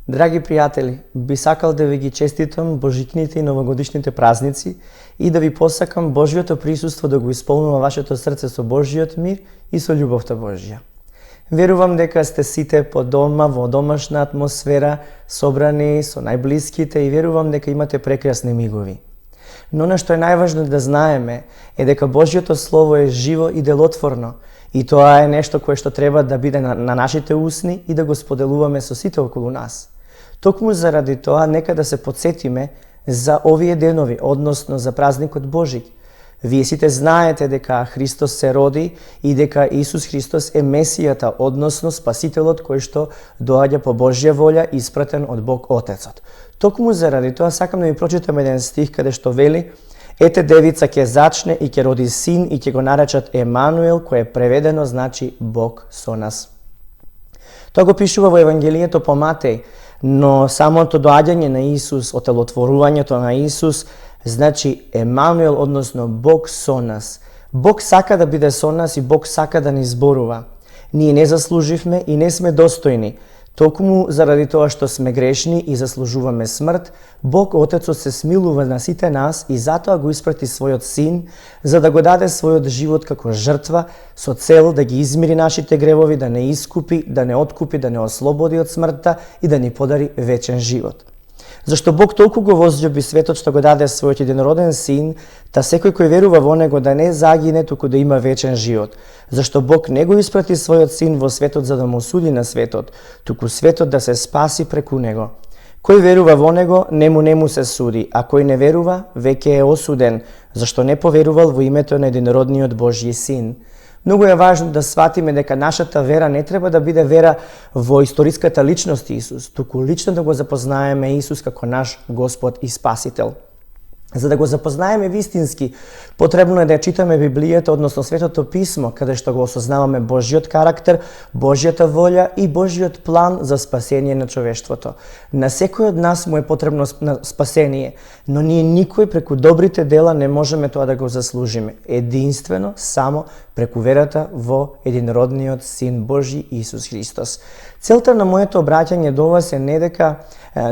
Драги пријатели, би сакал да ви ги честитам божитните и новогодишните празници и да ви посакам Божјото присуство да го исполнува вашето срце со Божјиот мир и со љубовта Божја. Верувам дека сте сите по дома, во домашна атмосфера, собрани со најблиските и верувам дека имате прекрасни мигови. Но она што е најважно да знаеме е дека Божјото Слово е живо и делотворно и тоа е нешто кое што треба да биде на нашите усни и да го споделуваме со сите околу нас. Токму заради тоа, нека да се подсетиме за овие денови, односно за празникот Божик. Вие сите знаете дека Христос се роди и дека Исус Христос е Месијата, односно Спасителот кој што доаѓа по Божја волја, испратен од Бог Отецот. Токму заради тоа сакам да ви прочитам еден стих каде што вели: "Ете девица ќе зачне и ќе роди син и ќе го наречат Емануел", кој е преведено значи Бог со нас. Тоа го пишува во Евангелието по Матеј, но самото доаѓање на Исус, отелотворувањето на Исус, значи Емануел, односно Бог со нас. Бог сака да биде со нас и Бог сака да ни зборува. Ние не заслуживме и не сме достојни. Токму заради тоа што сме грешни и заслужуваме смрт, Бог Отецот се смилува на сите нас и затоа го испрати својот син, за да го даде својот живот како жртва, со цел да ги измири нашите гревови, да не искупи, да не откупи, да не ослободи од смртта и да ни подари вечен живот. Зашто Бог толку го возлюби светот што го даде својот единороден син, та секој кој верува во него да не загине, туку да има вечен живот. Зашто Бог не го испрати својот син во светот за да му суди на светот, туку светот да се спаси преку него. Кој верува во него, не му се суди, а кој не верува, веќе е осуден, зашто не поверувал во името на единородниот Божји син. Многу е важно да сватиме дека нашата вера не треба да биде вера во историската личност Исус, туку лично да го запознаеме Исус како наш Господ и Спасител. За да го запознаеме вистински, потребно е да ја читаме Библијата, односно Светото Писмо, каде што го осознаваме Божјиот карактер, Божјата волја и Божјиот план за спасение на човештвото. На секој од нас му е потребно спасение, но ние никој преку добрите дела не можеме тоа да го заслужиме. Единствено само преку верата во единородниот Син Божји Исус Христос. Целта на моето обраќање до вас е не дека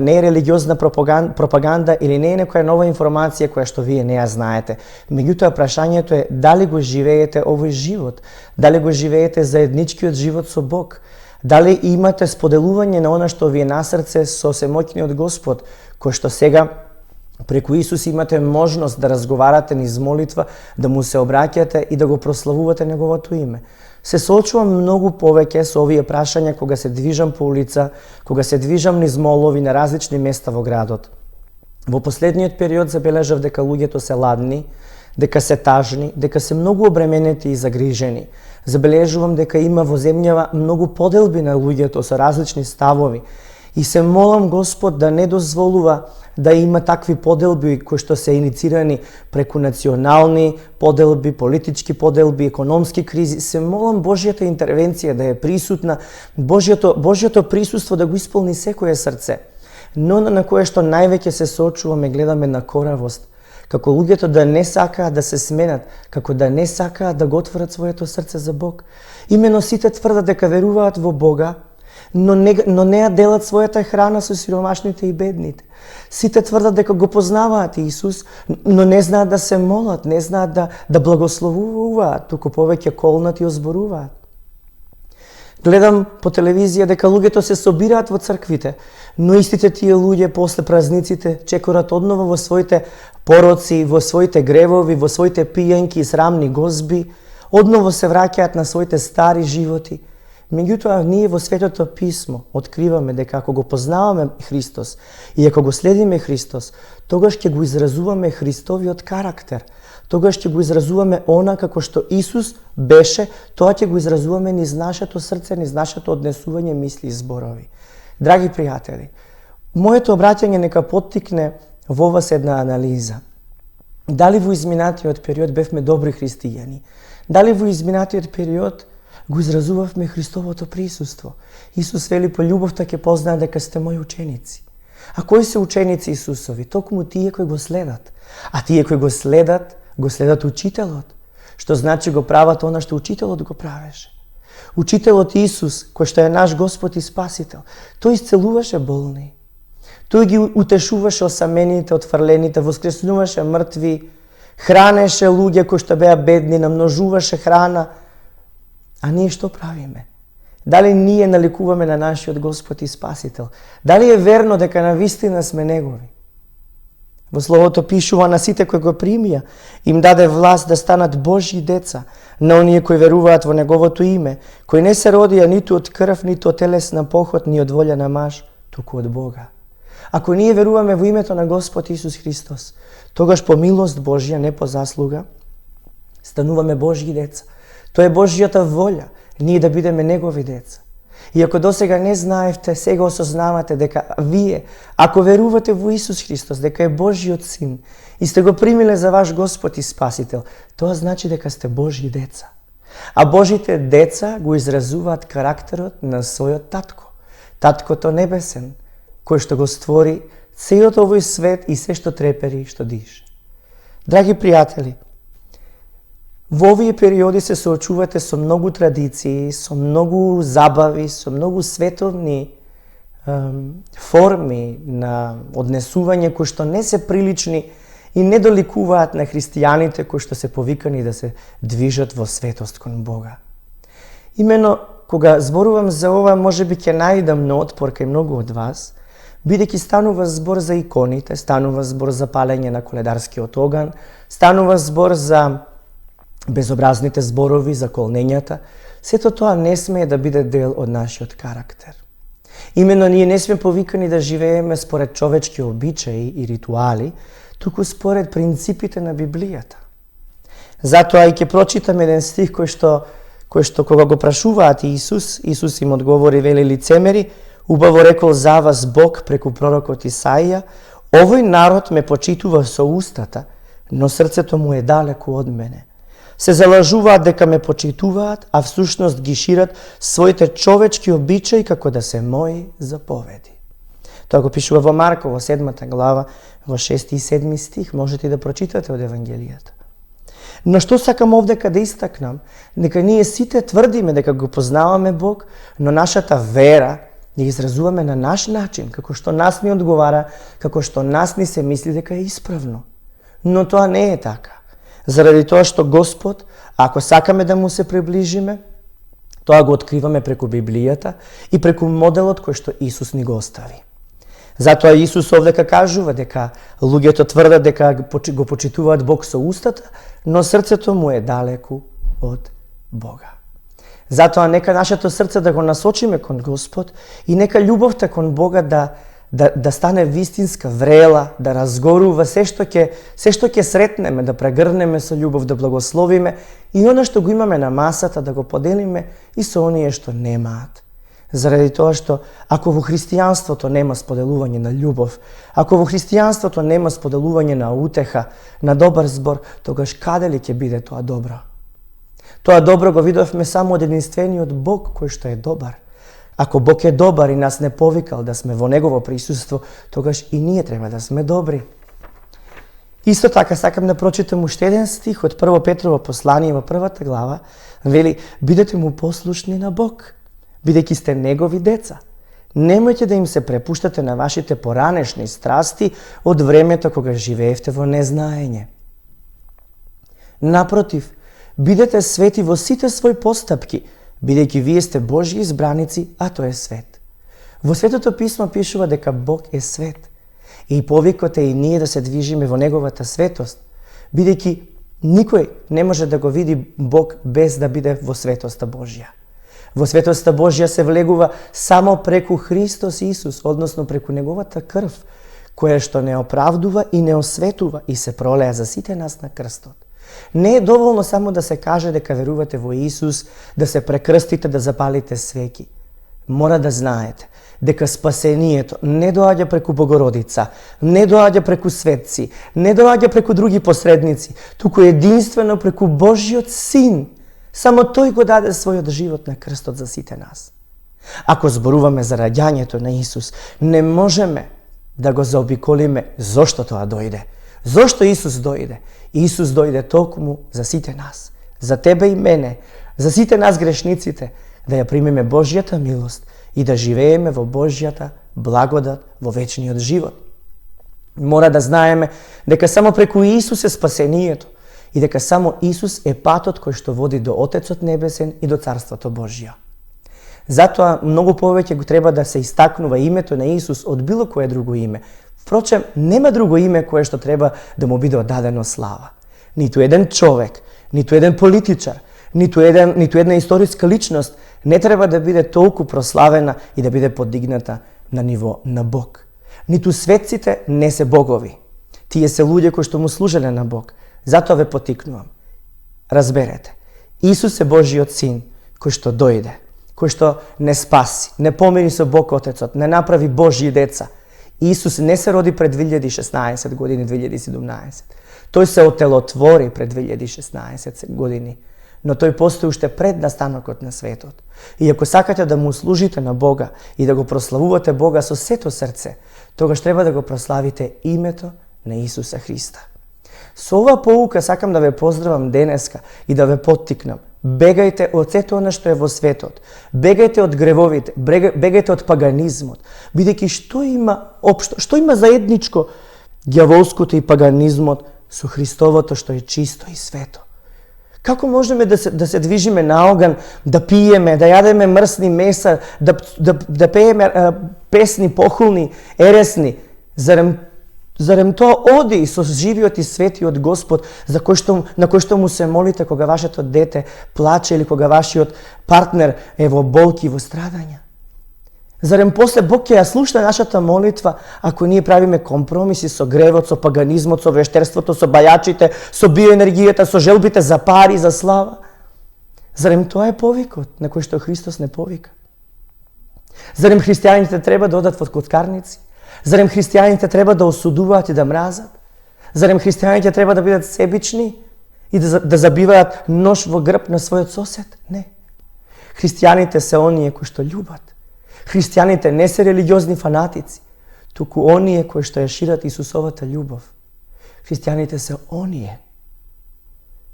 не е религиозна пропаганда или не е некоја нова информација која што вие не ја знаете. Меѓутоа, прашањето е дали го живеете овој живот, дали го живеете заедничкиот живот со Бог, дали имате споделување на она што ви е на срце со всемоќниот Господ, кој што сега преку Исус имате можност да разговарате низ молитва, да му се обраќате и да го прославувате неговото име. Се соочувам многу повеќе со овие прашања кога се движам по улица, кога се движам низ молови на различни места во градот. Во последниот период забележав дека луѓето се ладни, дека се тажни, дека се многу обременети и загрижени. Забележувам дека има во земјава многу поделби на луѓето со различни ставови и се молам Господ да не дозволува да има такви поделби кои што се иницирани преку национални поделби, политички поделби, економски кризи. Се молам Божјата интервенција да е присутна, Божјото присуство да го исполни секое срце. Но на кое што највеќе се соочуваме, гледаме на коравост, како луѓето да не сакаат да се сменат, како да не сакаат да го отворат своето срце за Бог. Имено сите тврдат дека веруваат во Бога, но не ја делат својата храна со сиромашните и бедните. Сите тврдат дека го познаваат Исус, но не знаат да се молат, не знаат да благословуваат, туку повеќе колнат и озборуваат. Гледам по телевизија дека луѓето се собираат во црквите, но истите тие луѓе после празниците чекорат одново во своите пороци, во своите гревови, во своите пијанки и срамни гозби, одново се враќаат на своите стари животи. Меѓутоа, ние во Светото Писмо откриваме дека ако го познаваме Христос и ако го следиме Христос, тогаш ќе го изразуваме Христовиот карактер. Тогаш ќе го изразуваме она како што Исус беше, тоа ќе го изразуваме низ нашето срце, низ нашето однесување мисли и зборови. Драги пријатели, моето обраќање нека поттикне во вас една анализа. Дали во изминатиот период бевме добри христијани? Дали во изминатиот период го изразувавме Христовото присуство? Исус вели: по љубовта ќе познаат дека сте мои ученици. А кои се ученици Исусови? Токму тие кои го следат. А тие кои го следат учителот, што значи го прават она што учителот го правеше. Учителот Исус, кој што е наш Господ и Спасител, тој исцелуваше болни. Тој ги утешуваше осамените, отфрлените, воскреснуваше мртви, хранеше луѓе кои што беа бедни, намножуваше храна. А ние што правиме? Дали ние наликуваме на нашиот Господ и Спасител? Дали е верно дека навистина сме Негови? Во Словото пишува на сите кои го примија, им даде власт да станат Божји деца, на оние кои веруваат во Неговото име, кои не се родија ниту од крв, ниту од телесна похот, ни од волја на маж, туку од Бога. Ако ние веруваме во името на Господ Исус Христос, тогаш по милост Божја, не по заслуга, стануваме Божји деца. Тоа е Божјата волја, ние да бидеме Негови деца. И ако досега не знаевте, сега осознавате дека вие, ако верувате во Исус Христос, дека е Божјиот Син и сте го примиле за ваш Господ и Спасител, тоа значи дека сте Божји деца. А Божите деца го изразуваат карактерот на својот татко. Таткото небесен, кој што го створи целиот овој свет и се што трепери и што дише. Драги пријатели, во овие периоди се соочувате со многу традиции, со многу забави, со многу световни форми на однесување кои што не се прилични и не доликуваат на христијаните кои што се повикани да се движат во светост кон Бога. Имено, кога зборувам за ова, можеби ќе најдам на отпор кај многу од вас, бидејќи станува збор за иконите, станува збор за палење на коледарскиот оган, станува збор за безобразните зборови, за колнењата, сето тоа не смее да биде дел од нашиот карактер. Имено ние не сме повикани да живееме според човечки обичаи и ритуали, туку според принципите на Библијата. Затоа и ќе прочитам еден стих кој што кога го прашуваат Исус им одговори, вели: лицемери, убаво рекол за вас Бог преку пророкот Исаија, овој народ ме почитува со устата, но срцето му е далеку од мене. Се залажуваат дека ме почитуваат, а всушност ги шират своите човечки обичаи како да се мои заповеди. Тоа го пишува во Марко, во 7 глава, во 6 и 7 стих, можете да прочитате од Евангелијата. Но што сакам овдека да истакнам, дека ние сите тврдиме дека го познаваме Бог, но нашата вера ја изразуваме на наш начин, како што нас ни одговара, како што нас ни се мисли дека е исправно. Но тоа не е така. Заради тоа што Господ, ако сакаме да му се приближиме, тоа го откриваме преку Библијата и преку моделот кој што Исус ни го остави. Затоа Исус овдека кажува дека луѓето тврдат дека го почитуваат Бог со устата, но срцето му е далеку од Бога. Затоа нека нашето срце да го насочиме кон Господ и нека љубовта кон Бога да стане вистинска, врела, да разгорува се што ќе сретнеме, да прегрнеме со љубов, да благословиме и оно што го имаме на масата да го поделиме и со оние што немаат. Заради тоа што ако во христијанството нема споделување на љубов, ако во христијанството нема споделување на утеха, на добар збор, тогаш каде ли ќе биде тоа добро? Тоа добро го видовме само од единствениот Бог кој што е добар. Ако Бог е добар и нас не повикал да сме во Негово присуство, тогаш и ние треба да сме добри. Исто така сакам да прочитам уште еден стих од 1 Петрово послание во 1 глава, вели: бидете му послушни на Бог, бидејќи сте Негови деца. Немојте да им се препуштате на вашите поранешни страсти од времето кога живеевте во незнаење. Напротив, бидете свети во сите своји постапки, бидејќи вие сте Божји избраници, а тој е свет. Во Светото писмо пишува дека Бог е свет и повикот е и ние да се движиме во Неговата светост, бидејќи никој не може да го види Бог без да биде во светоста Божја. Во светоста Божја се влегува само преку Христос Исус, односно преку Неговата крв, која што не оправдува и не осветува и се пролеа за сите нас на крстот. Не е доволно само да се каже дека верувате во Исус, да се прекрстите, да запалите свеќи. Мора да знаете дека спасението не доаѓа преку Богородица, не доаѓа преку светци, не доаѓа преку други посредници, туку единствено преку Божјиот Син. Само тој го даде својот живот на крстот за сите нас. Ако зборуваме за раѓањето на Исус, не можеме да го заобиколиме зошто тоа дојде. Зошто Исус дојде? Исус дојде токму за сите нас, за тебе и мене, за сите нас грешниците, да ја примеме Божјата милост и да живееме во Божјата благодат во вечниот живот. Мора да знаеме дека само преку Исус е спасението и дека само Исус е патот кој што води до Отецот Небесен и до Царството Божјо. Затоа многу повеќе го треба да се истакнува името на Исус од било кое друго име. Впрочем, нема друго име кое што треба да му биде одадено слава. Ниту еден човек, ниту еден политичар, ниту една историска личност не треба да биде толку прославена и да биде подигната на ниво на Бог. Ниту светците не се богови. Тие се луѓе кои што му служеле на Бог. Затоа ве потикнувам. Разберете, Исус е Божиот син кој што дојде, кој што не спаси, не помири со Бог Отецот, не направи Божји деца. Исус не се роди пред 2016 години, 2017. Тој се отелотвори пред 2016 години, но тој постои уште пред настанокот на светот. И ако сакате да му служите на Бога и да го прославувате Бога со сето срце, тогаш треба да го прославите името на Исуса Христа. Со оваа поука сакам да ве поздравам денеска и да ве поттикнам. Бегајте од сето она што е во светот. Бегајте од гревовите, бегајте од паганизмот, бидејќи што има заедничко ѓаволското и паганизмот со Христовото што е чисто и свето? Како можеме да се движиме на оган, да пиеме, да јадеме мрсни меса, да пееме песни похулни, ересни? Зарем тоа оди со живиот и светиот Господ на кој што му се молите кога вашето дете плаче или кога вашиот партнер е во болки и во страдања? Зарем после Бог ќе ја слуша нашата молитва ако ние правиме компромиси со гревот, со паганизмот, со вештерството, со бајачите, со биоенергијата, со желбите за пари, за слава? Зарем тоа е повикот на кој што Христос не повика? Зарем христијаните треба да одат во коцкарници? Зарем христијаните треба да осудуваат и да мразат? Зарем христијаните треба да бидат себични и да забиваат нож во грб на својот сосед? Не. Христијаните се оние кои што љубат. Христијаните не се религиозни фанатици, туку оние кои што ја шират Исусовата љубов. Христијаните се оние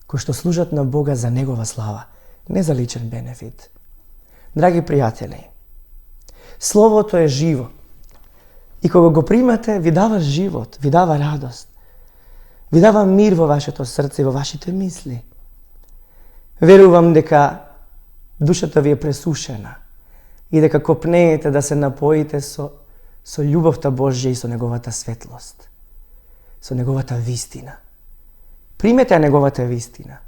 кои што служат на Бога за Негова слава, не за личен бенефит. Драги пријатели, Словото е живо. И кога го примате, ви дава живот, ви дава радост. Ви дава мир во вашето срце и во вашите мисли. Верувам дека душата ви е пресушена и дека копнеете да се напоите со љубовта Божја и со Неговата светлост, со Неговата вистина. Примете Неговата вистина,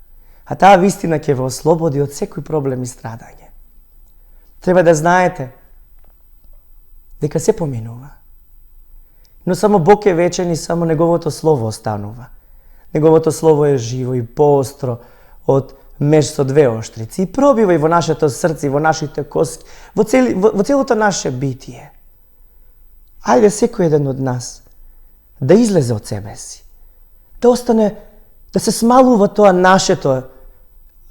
а таа вистина ќе ве ослободи од секој проблем и страдање. Треба да знаете дека се поминува. Но само Бог е вечен и само Неговото Слово останува. Неговото Слово е живо и поостро од меч со двеоштрици и пробива и во нашето срце, и во нашите коски, во целото наше битие. Ајде секој еден од нас да излезе од себе си, да остане, да се смалува тоа нашето,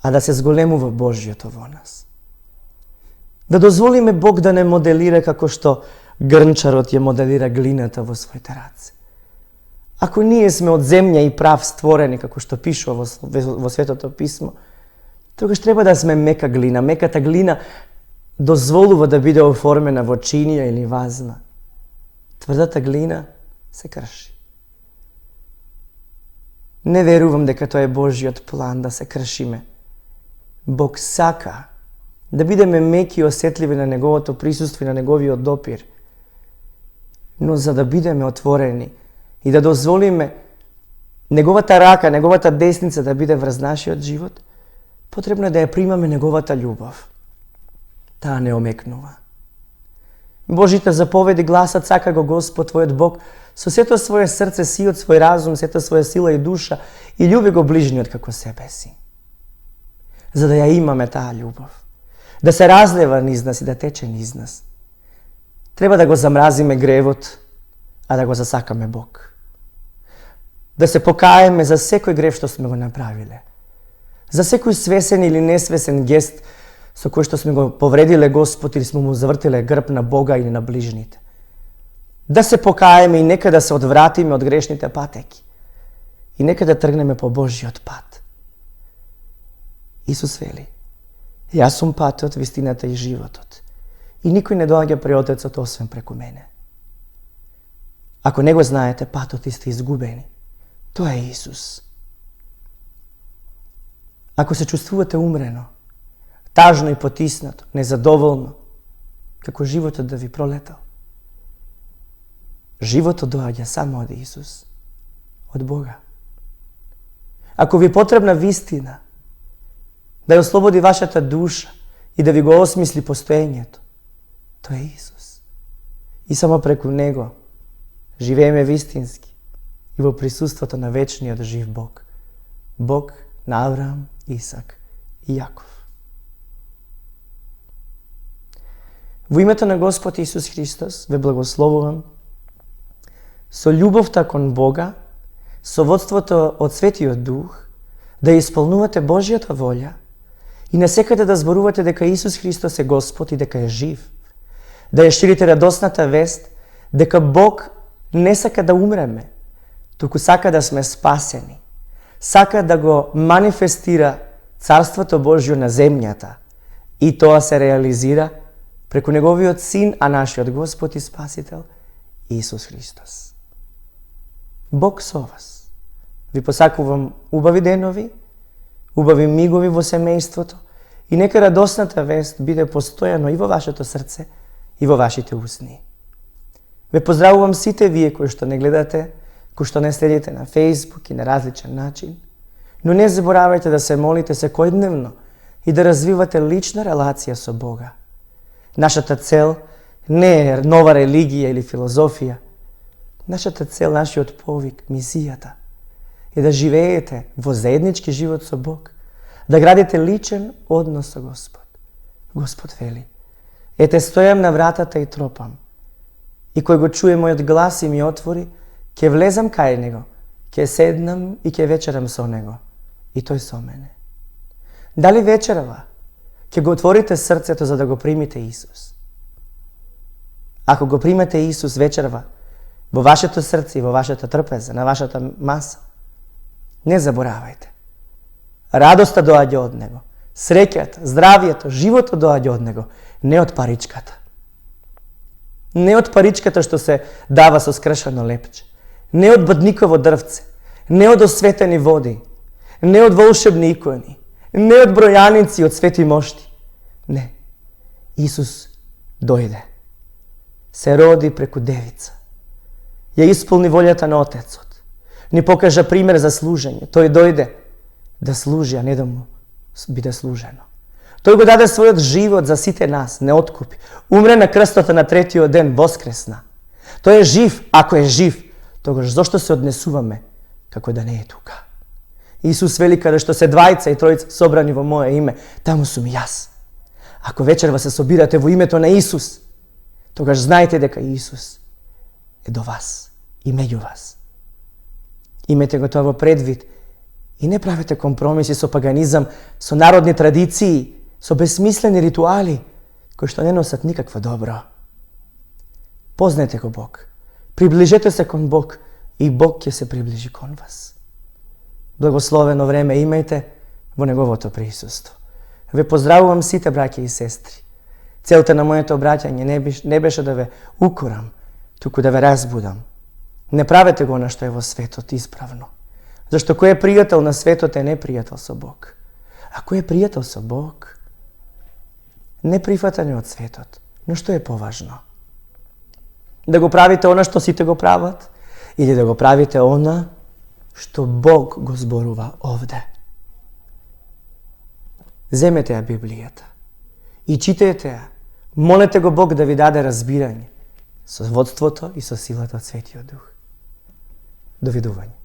а да се зголемува Божјото во нас. Да дозволиме Бог да не моделира како што грнчарот ја моделира глината во своите раце. Ако ние сме од земја и прав створени, како што пишува во Светото Писмо, тогаш треба да сме мека глина. Меката глина дозволува да биде оформена во чинија или вазна. Тврдата глина се крши. Не верувам дека тоа е Божјиот план да се кршиме. Бог сака да бидеме меки и осетливи на Неговото присуство и на Неговиот допир. Но за да бидеме отворени и да дозволиме Неговата рака, Неговата десница да биде врз нашиот живот, потребно е да ја примаме Неговата љубов. Таа не омекнува. Божите заповеди гласат: сака го Господ твојот Бог со сето своје срце, сиот свој разум, сето своја сила и душа и љуби го ближниот како себе си. За да ја имаме таа љубов, да се разлева низ нас и да тече низ нас, треба да го замразиме гревот, а да го засакаме Бог. Да се покаеме за секој грев што сме го направиле. За секој свесен или несвесен гест со кој што сме го повредиле Господ или сме му завртиле грб на Бога или на ближните. Да се покаеме и нека да се одвратиме од грешните патеки. И нека да тргнеме по Божјиот пат. Исус вели: Јас сум патот, вистината и животот. И никој не доаѓа при Отецот освен преку мене. Ако не го знаете, патот и сте изгубени. Тоа е Исус. Ако се чувствувате умрено, тажно и потиснато, незадоволно, како животот да ви пролетал, животот доаѓа само од Исус, од Бога. Ако ви е потребна вистина, да ја ослободи вашата душа и да ви го осмисли постоењето, тоа е Исус. И само преку Него живееме вистински и во присуството на вечниот жив Бог. Бог на Авраам, Исак и Јаков. Во името на Господ Исус Христос ве благословувам со љубовта кон Бога, со водството од Светиот Дух, да исполнувате Божјата волја и насекаде да зборувате дека Исус Христос е Господ и дека е жив. Да ја ширите радосната вест дека Бог не сака да умреме, туку сака да сме спасени. Сака да го манифестира Царството Божјо на земјата и тоа се реализира преку Неговиот Син, а нашиот Господ и Спасител Исус Христос. Бог со вас. Ви посакувам убави денови, убави мигови во семејството и нека радосната вест биде постојано и во вашето срце и во вашите усни. Ве поздравувам сите вие кои што не гледате, кои што не следите на Facebook и на различен начин, но не заборавајте да се молите секојдневно и да развивате лична релација со Бога. Нашата цел не е нова религија или филозофија. Нашата цел, нашиот повик, мисијата е да живеете во заеднички живот со Бог, да градите личен однос со Господ. Господ вели: ете, стојам на вратата и тропам. И кој го чуе мојот глас и ми отвори, ќе влезам кај него, ќе седнам и ќе вечерам со него, и тој со мене. Дали вечерава ќе го отворите срцето за да го примите Исус? Ако го примете Исус вечерва во вашето срце и во вашата трпеза, на вашата маса, не заборавајте. Радоста доаѓа од Него, среќата, здравието, животот доаѓа од Него, не од паричката. Не од паричката што се дава со скршено лепче, не од бадниково дрвце, не од осветени води, не од волшебни икони, не од бројаници, од свети мошти. Не. Исус дојде. Се роди преку девица. Ја исполни волјата на Отецот. Ни покажа пример за служење. Тој дојде да служи, а не да му биде служено. Тој го даде својот живот за сите нас, не откупи. Умре на крстот на третиот ден, воскресна. Тој е жив, ако е жив, тогаш зошто се однесуваме како да не е тука? Исус вели: каде што се двајца и тројца собрани во моје име, таму сум и јас. Ако вечерва се собирате во името на Исус, тогаш знаете дека Исус е до вас и меѓу вас. Имете го тоа во предвид и не правете компромиси со паганизам, со народни традиции, со безсмислени ритуали, кои што не носат никакво добро. Познайте го Бог, приближете се кон Бог и Бог ќе се приближи кон вас. Благословено време имајте во Неговото присуство. Ве поздравувам сите браќа и сестри. Целта на моето обраќање не беше да ве укорам, туку да ве разбудам. Не правете го она што е во светот исправно. Зашто кој е пријател на светот е непријател со Бог. А кој е пријател со Бог, не прифатане од светот. Но што е поважно? Да го правите она што сите го прават, или да го правите она што Бог го зборува овде? Земете ја Библијата и читајте ја. Молете го Бог да ви даде разбирање со водството и со силата од Светиот Дух. Довидување.